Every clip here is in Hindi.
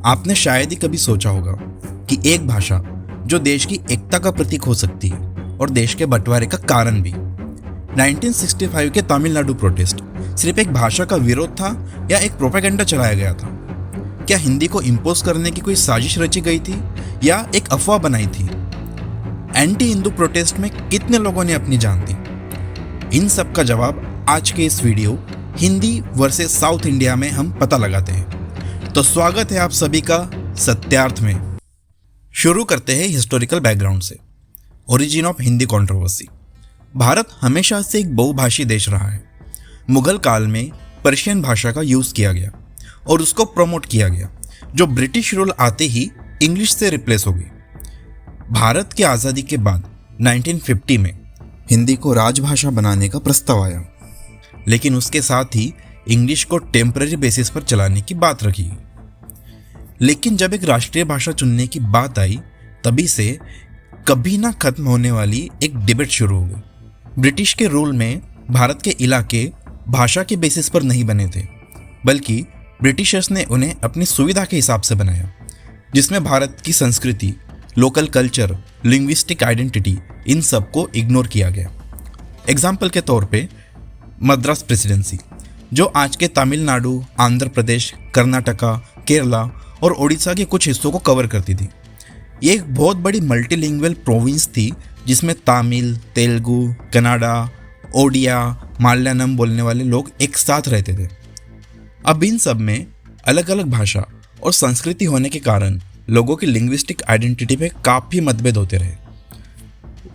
आपने शायद ही कभी सोचा होगा कि एक भाषा जो देश की एकता का प्रतीक हो सकती है और देश के बंटवारे का कारण भी। 1965 के तमिलनाडु प्रोटेस्ट सिर्फ एक भाषा का विरोध था या एक प्रोपेगेंडा चलाया गया था? क्या हिंदी को इम्पोज करने की कोई साजिश रची गई थी या एक अफवाह बनाई थी? एंटी हिंदू प्रोटेस्ट में कितने लोगों ने अपनी जान दी? इन सब का जवाब आज के इस video Hindi versus south India में हम पता लगाते हैं। तो स्वागत है आप सभी का सत्यार्थ में। शुरू करते हैं हिस्टोरिकल बैकग्राउंड से। Origin of Hindi controversy. Bharat हमेशा से एक बहुभाषी देश रहा है। मुगल काल में पर्शियन भाषा का यूज़ किया गया और उसको प्रमोट किया गया, जो ब्रिटिश रूल आते ही इंग्लिश से रिप्लेस हो गई। भारत की आज़ादी के बाद 1950 में हिंदी को राजभाषा बनाने का प्रस्ताव आया, लेकिन उसके साथ ही इंग्लिश को टेम्पररी बेसिस पर चलाने की बात रखी। लेकिन जब एक राष्ट्रीय भाषा चुनने की बात आई, तभी से कभी ना खत्म होने वाली एक डिबेट शुरू हो गई। ब्रिटिश के रूल में भारत के इलाके भाषा के बेसिस पर नहीं बने थे, बल्कि ब्रिटिशर्स ने उन्हें अपनी सुविधा के हिसाब से बनाया, जिसमें भारत की संस्कृति, लोकल कल्चर, लिंग्विस्टिक आइडेंटिटी, इन सब को इग्नोर किया गया। एग्जाम्पल के तौर पे मद्रास प्रेसिडेंसी, जो आज के तमिलनाडु, आंध्र प्रदेश, कर्नाटका, केरला और उड़ीसा के कुछ हिस्सों को कवर करती थी। ये एक बहुत बड़ी मल्टीलिंगुअल प्रोविंस थी, जिसमें तमिल, तेलुगु, कन्नड़ा, ओडिया, मलयालम बोलने वाले लोग एक साथ रहते थे। अब इन सब में अलग अलग भाषा और संस्कृति होने के कारण लोगों की लिंग्विस्टिक आइडेंटिटी पे काफ़ी मतभेद होते रहे।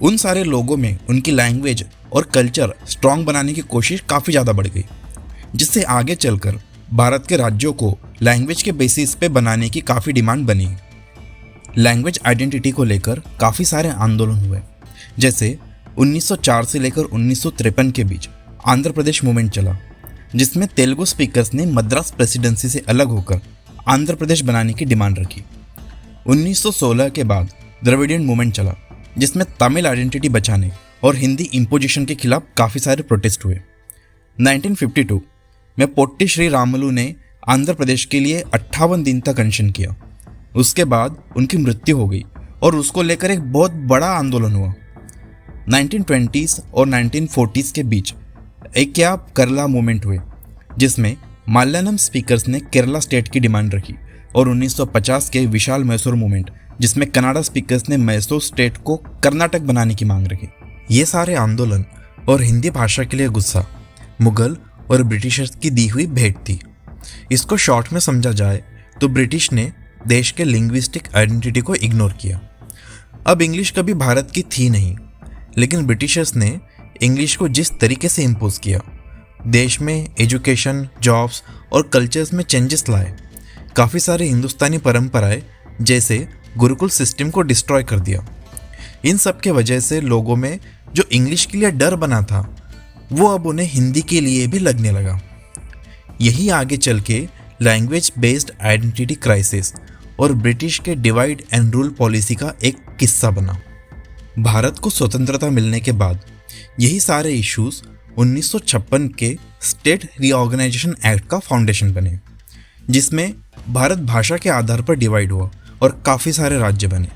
उन सारे लोगों में उनकी लैंग्वेज और कल्चर स्ट्रॉन्ग बनाने की कोशिश काफ़ी ज़्यादा बढ़ गई, जिससे आगे चलकर भारत के राज्यों को लैंग्वेज के बेसिस पे बनाने की काफ़ी डिमांड बनी। लैंग्वेज आइडेंटिटी को लेकर काफ़ी सारे आंदोलन हुए, जैसे 1904 से लेकर 1953 के बीच आंध्र प्रदेश मूवमेंट चला, जिसमें तेलुगु स्पीकर्स ने मद्रास प्रेसिडेंसी से अलग होकर आंध्र प्रदेश बनाने की डिमांड रखी। 1916 के बाद द्रविडियन मूवमेंट चला, जिसमें तमिल आइडेंटिटी बचाने और हिंदी इम्पोजिशन के खिलाफ काफ़ी सारे प्रोटेस्ट हुए। 1952 में पोट्टी श्री रामुलु ने आंध्र प्रदेश के लिए 58 दिन तक अनशन किया। उसके बाद उनकी मृत्यु हो गई और उसको लेकर एक बहुत बड़ा आंदोलन हुआ। 1920s और 1940s के बीच एक केरला मूवमेंट हुए, जिसमें मलयालम स्पीकर्स ने केरला स्टेट की डिमांड रखी, और 1950 के विशाल मैसूर मूवमेंट, जिसमें कन्नड़ा स्पीकर्स ने मैसूर स्टेट को कर्नाटक बनाने की मांग रखी। ये सारे आंदोलन और हिंदी भाषा के लिए गुस्सा मुगल और ब्रिटिशर्स की दी हुई भेंट थी। इसको शॉर्ट में समझा जाए तो ब्रिटिश ने देश के लिंग्विस्टिक आइडेंटिटी को इग्नोर किया। अब इंग्लिश कभी भारत की थी नहीं, लेकिन ब्रिटिशर्स ने इंग्लिश को जिस तरीके से इम्पोज किया, देश में एजुकेशन, जॉब्स और कल्चर्स में चेंजेस लाए, काफ़ी सारे हिंदुस्तानी परंपराएं जैसे गुरुकुल सिस्टम को डिस्ट्रॉय कर दिया। इन सब के वजह से लोगों में जो इंग्लिश के लिए डर बना था, वो अब उन्हें हिंदी के लिए भी लगने लगा। यही आगे चल के लैंग्वेज बेस्ड आइडेंटिटी क्राइसिस और ब्रिटिश के डिवाइड एंड रूल पॉलिसी का एक किस्सा बना। भारत को स्वतंत्रता मिलने के बाद यही सारे इश्यूज 1956 के स्टेट रीऑर्गेनाइजेशन एक्ट का फाउंडेशन बने, जिसमें भारत भाषा के आधार पर डिवाइड हुआ और काफ़ी सारे राज्य बने।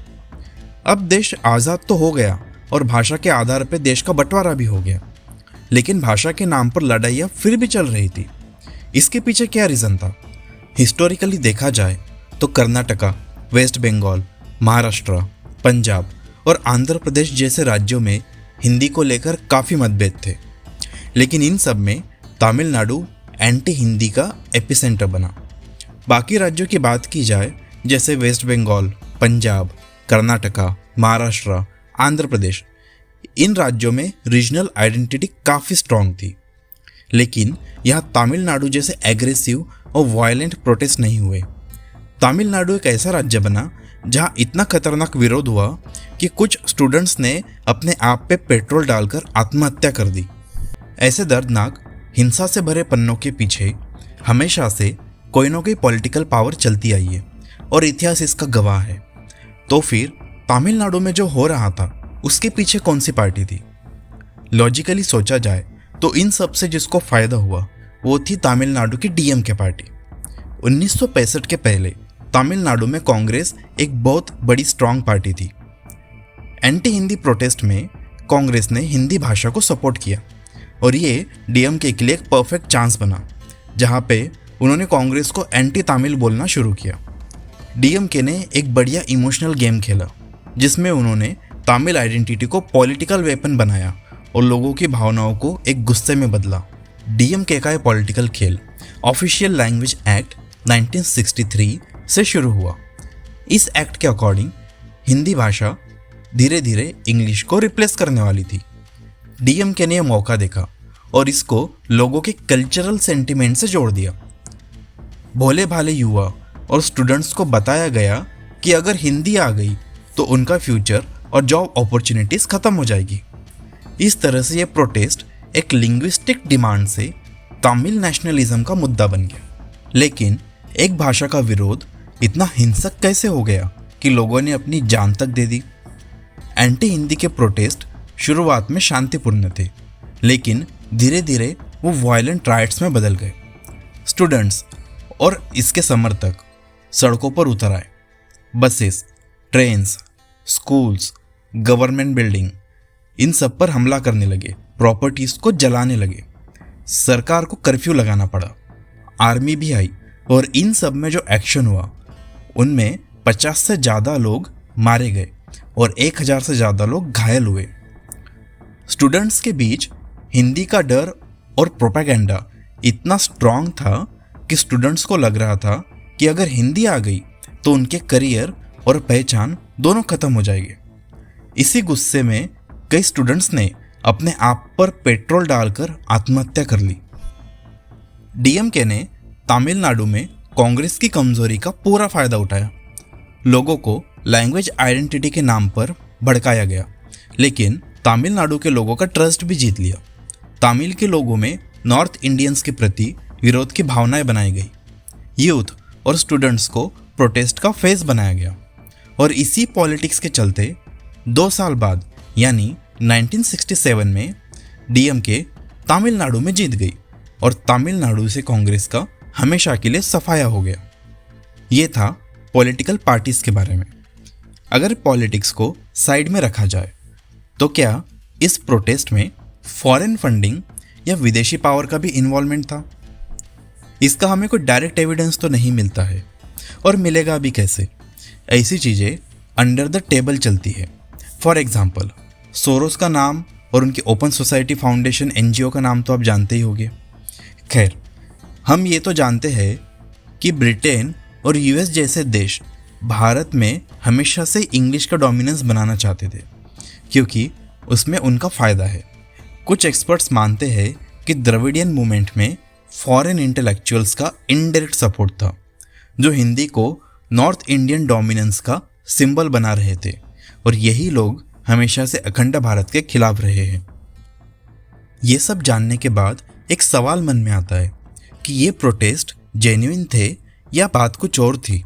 अब देश आज़ाद तो हो गया और भाषा के आधार पर देश का बंटवारा भी हो गया, लेकिन भाषा के नाम पर लड़ाइयाँ फिर भी चल रही थी। इसके पीछे क्या रीज़न था? हिस्टोरिकली देखा जाए तो कर्नाटका, वेस्ट बंगाल, महाराष्ट्र, पंजाब और आंध्र प्रदेश जैसे राज्यों में हिंदी को लेकर काफ़ी मतभेद थे, लेकिन इन सब में तमिलनाडु एंटी हिंदी का एपिसेंटर बना। बाकी राज्यों की बात की जाए, जैसे वेस्ट बंगाल, पंजाब, कर्नाटका, महाराष्ट्र, आंध्र प्रदेश, इन राज्यों में रीजनल आइडेंटिटी काफ़ी स्ट्रॉन्ग थी, लेकिन यहाँ तमिलनाडु जैसे एग्रेसिव और वायलेंट प्रोटेस्ट नहीं हुए। तमिलनाडु एक ऐसा राज्य बना जहाँ इतना खतरनाक विरोध हुआ कि कुछ स्टूडेंट्स ने अपने आप पे पेट्रोल डालकर आत्महत्या कर दी। ऐसे दर्दनाक हिंसा से भरे पन्नों के पीछे हमेशा से कोई ना कोई पॉलिटिकल पावर चलती आई है और इतिहास इसका गवाह है। तो फिर तमिलनाडु में जो हो रहा था, उसके पीछे कौन सी पार्टी थी? लॉजिकली सोचा जाए तो इन सब से जिसको फ़ायदा हुआ वो थी तमिलनाडु की डीएमके पार्टी। 1965 के पहले तमिलनाडु में कांग्रेस एक बहुत बड़ी स्ट्रांग पार्टी थी। एंटी हिंदी प्रोटेस्ट में कांग्रेस ने हिंदी भाषा को सपोर्ट किया और ये डीएमके के लिए एक परफेक्ट चांस बना, जहाँ पे उन्होंने कांग्रेस को एंटी तमिल बोलना शुरू किया। डीएमके ने एक बढ़िया इमोशनल गेम खेला जिसमें उन्होंने तमिल आइडेंटिटी को पॉलिटिकल वेपन बनाया और लोगों की भावनाओं को एक गुस्से में बदला। डीएमके का ये पॉलिटिकल खेल ऑफिशियल लैंग्वेज एक्ट 1963 से शुरू हुआ। इस एक्ट के अकॉर्डिंग हिंदी भाषा धीरे धीरे इंग्लिश को रिप्लेस करने वाली थी। डीएमके ने यह मौका देखा और इसको लोगों के कल्चरल सेंटिमेंट से जोड़ दिया। भोले भाले युवा और स्टूडेंट्स को बताया गया कि अगर हिंदी आ गई तो उनका फ्यूचर और जॉब अपॉर्चुनिटीज खत्म हो जाएगी। इस तरह से ये प्रोटेस्ट एक लिंग्विस्टिक डिमांड से तमिल नेशनलिज्म का मुद्दा बन गया। लेकिन एक भाषा का विरोध इतना हिंसक कैसे हो गया कि लोगों ने अपनी जान तक दे दी। एंटी हिंदी के प्रोटेस्ट शुरुआत में शांतिपूर्ण थे, लेकिन धीरे धीरे वो वायलेंट राइट्स में बदल गए। स्टूडेंट्स और इसके समर्थक सड़कों पर उतर आए। Buses, trains, schools, government building, इन सब पर हमला करने लगे, प्रॉपर्टीज को जलाने लगे। सरकार को कर्फ्यू लगाना पड़ा, आर्मी भी आई और इन सब में जो एक्शन हुआ उनमें 50 से ज़्यादा लोग मारे गए और 1000 से ज़्यादा लोग घायल हुए। स्टूडेंट्स के बीच हिंदी का डर और प्रोपेगेंडा इतना स्ट्रांग था कि स्टूडेंट्स को लग रहा था कि अगर हिंदी आ गई तो उनके करियर और पहचान दोनों खत्म हो जाएंगे। इसी गुस्से में कई स्टूडेंट्स ने अपने आप पर पेट्रोल डालकर आत्महत्या कर ली। डीएमके ने तमिलनाडु में कांग्रेस की कमजोरी का पूरा फायदा उठाया। लोगों को लैंग्वेज आइडेंटिटी के नाम पर भड़काया गया, लेकिन तमिलनाडु के लोगों का ट्रस्ट भी जीत लिया। तमिल के लोगों में नॉर्थ इंडियंस के प्रति विरोध की भावनाएं बनाई गई। यूथ और स्टूडेंट्स को प्रोटेस्ट का फेस बनाया गया और इसी पॉलिटिक्स के चलते 2 साल बाद यानी 1967 में डीएमके तमिलनाडु में जीत गई और तमिलनाडु से कांग्रेस का हमेशा के लिए सफाया हो गया। ये था पॉलिटिकल पार्टीज के बारे में। अगर पॉलिटिक्स को साइड में रखा जाए तो क्या इस प्रोटेस्ट में फॉरेन फंडिंग या विदेशी पावर का भी इन्वॉल्वमेंट था? इसका हमें कोई डायरेक्ट एविडेंस तो नहीं मिलता है और मिलेगा भी कैसे। ऐसी चीज़ें अंडर द टेबल चलती है। फॉर एग्जाम्पल, सोरोस का नाम और उनकी ओपन सोसाइटी फाउंडेशन एनजीओ का नाम तो आप जानते ही होंगे। खैर, हम ये तो जानते हैं कि ब्रिटेन और यूएस जैसे देश भारत में हमेशा से इंग्लिश का डोमिनेंस बनाना चाहते थे क्योंकि उसमें उनका फ़ायदा है। कुछ एक्सपर्ट्स मानते हैं कि द्रविडियन मूवमेंट में फॉरेन इंटेलेक्चुअल्स का इनडायरेक्ट सपोर्ट था, जो हिंदी को नॉर्थ इंडियन डोमिनेंस का सिंबल बना रहे थे और यही लोग हमेशा से अखंड भारत के खिलाफ रहे हैं। ये सब जानने के बाद एक सवाल मन में आता है कि ये प्रोटेस्ट जेन्युइन थे या बात कुछ और थी।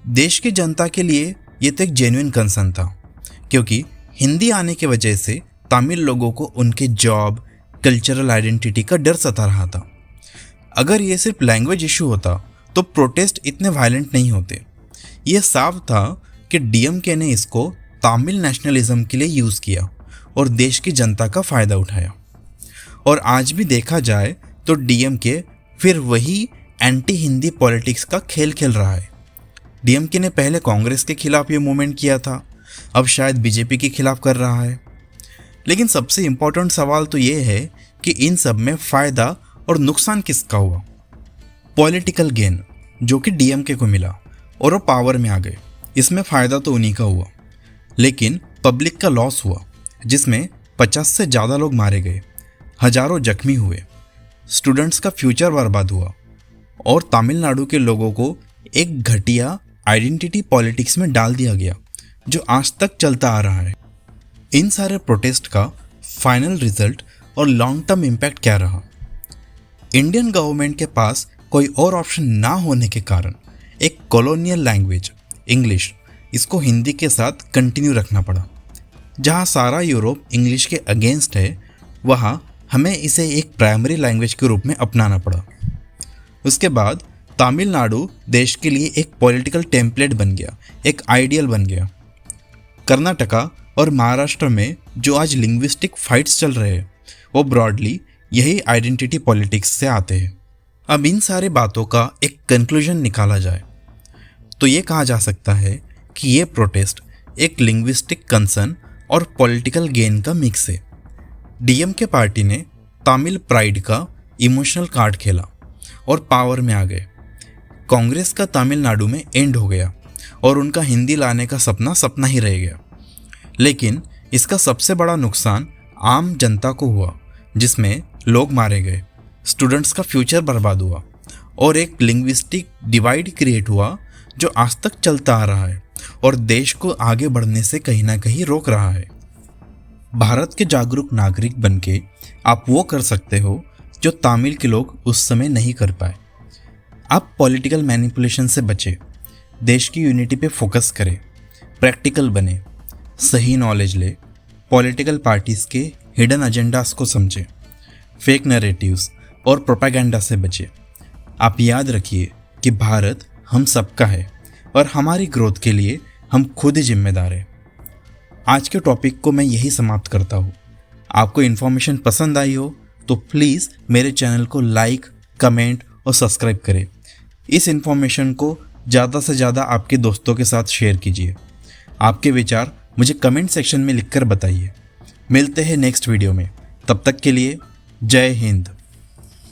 देश की जनता के लिए ये तो एक जेन्युइन कंसर्न था क्योंकि हिंदी आने की वजह से तमिल लोगों को उनके जॉब, कल्चरल आइडेंटिटी का डर सता रहा था। अगर ये सिर्फ लैंग्वेज इशू होता तो प्रोटेस्ट इतने वायलेंट नहीं होते। ये साफ था कि डीएमके ने इसको तमिल नेशनलिज्म के लिए यूज़ किया और देश की जनता का फ़ायदा उठाया। और आज भी देखा जाए तो डीएमके फिर वही एंटी हिंदी पॉलिटिक्स का खेल खेल रहा है। डीएमके ने पहले कांग्रेस के खिलाफ ये मूवमेंट किया था, अब शायद बीजेपी के खिलाफ कर रहा है। लेकिन सबसे इम्पोर्टेंट सवाल तो ये है कि इन सब में फ़ायदा और नुकसान किसका हुआ। पॉलिटिकल गेन जो कि डीएमके को मिला और वो पावर में आ गए, इसमें फ़ायदा तो उन्हीं का हुआ। लेकिन पब्लिक का लॉस हुआ जिसमें 50 से ज़्यादा लोग मारे गए, हजारों जख्मी हुए, स्टूडेंट्स का फ्यूचर बर्बाद हुआ और तमिलनाडु के लोगों को एक घटिया आइडेंटिटी पॉलिटिक्स में डाल दिया गया जो आज तक चलता आ रहा है। इन सारे प्रोटेस्ट का फाइनल रिजल्ट और लॉन्ग टर्म इम्पैक्ट क्या रहा? इंडियन गवर्नमेंट के पास कोई और ऑप्शन ना होने के कारण एक कॉलोनियल लैंग्वेज इंग्लिश, इसको हिंदी के साथ कंटिन्यू रखना पड़ा। जहाँ सारा यूरोप इंग्लिश के अगेंस्ट है, वहाँ हमें इसे एक प्राइमरी लैंग्वेज के रूप में अपनाना पड़ा। उसके बाद तमिलनाडु देश के लिए एक पॉलिटिकल टेम्पलेट बन गया, एक आइडियल बन गया। कर्नाटका और महाराष्ट्र में जो आज लिंग्विस्टिक फाइट्स चल रहे हैं वो ब्रॉडली यही आइडेंटिटी पॉलिटिक्स से आते हैं। अब इन सारी बातों का एक कंक्लूजन निकाला जाए तो ये कहा जा सकता है कि ये प्रोटेस्ट एक लिंग्विस्टिक कंसर्न और पॉलिटिकल गेन का मिक्स है। डीएमके पार्टी ने तमिल प्राइड का इमोशनल कार्ड खेला और पावर में आ गए। कांग्रेस का तमिलनाडु में एंड हो गया और उनका हिंदी लाने का सपना सपना ही रह गया। लेकिन इसका सबसे बड़ा नुकसान आम जनता को हुआ, जिसमें लोग मारे गए, स्टूडेंट्स का फ्यूचर बर्बाद हुआ और एक लिंग्विस्टिक डिवाइड क्रिएट हुआ जो आज तक चलता आ रहा है और देश को आगे बढ़ने से कहीं ना कहीं रोक रहा है। भारत के जागरूक नागरिक बनके आप वो कर सकते हो जो तमिल के लोग उस समय नहीं कर पाए। आप पॉलिटिकल मैनिपुलेशन से बचे, देश की यूनिटी पे फोकस करें, प्रैक्टिकल बने, सही नॉलेज ले, पॉलिटिकल पार्टीज़ के हिडन एजेंडास को समझें, फेक नैरेटिव्स और प्रोपेगेंडा से बचे। आप याद रखिए कि भारत हम सबका है और हमारी ग्रोथ के लिए हम खुद ही जिम्मेदार हैं। आज के टॉपिक को मैं यही समाप्त करता हूँ। आपको इन्फॉर्मेशन पसंद आई हो तो प्लीज़ मेरे चैनल को लाइक, कमेंट और सब्सक्राइब करें। इस इन्फॉर्मेशन को ज़्यादा से ज़्यादा आपके दोस्तों के साथ शेयर कीजिए। आपके विचार मुझे कमेंट सेक्शन में लिखकर बताइए। मिलते हैं नेक्स्ट वीडियो में, तब तक के लिए जय हिंद।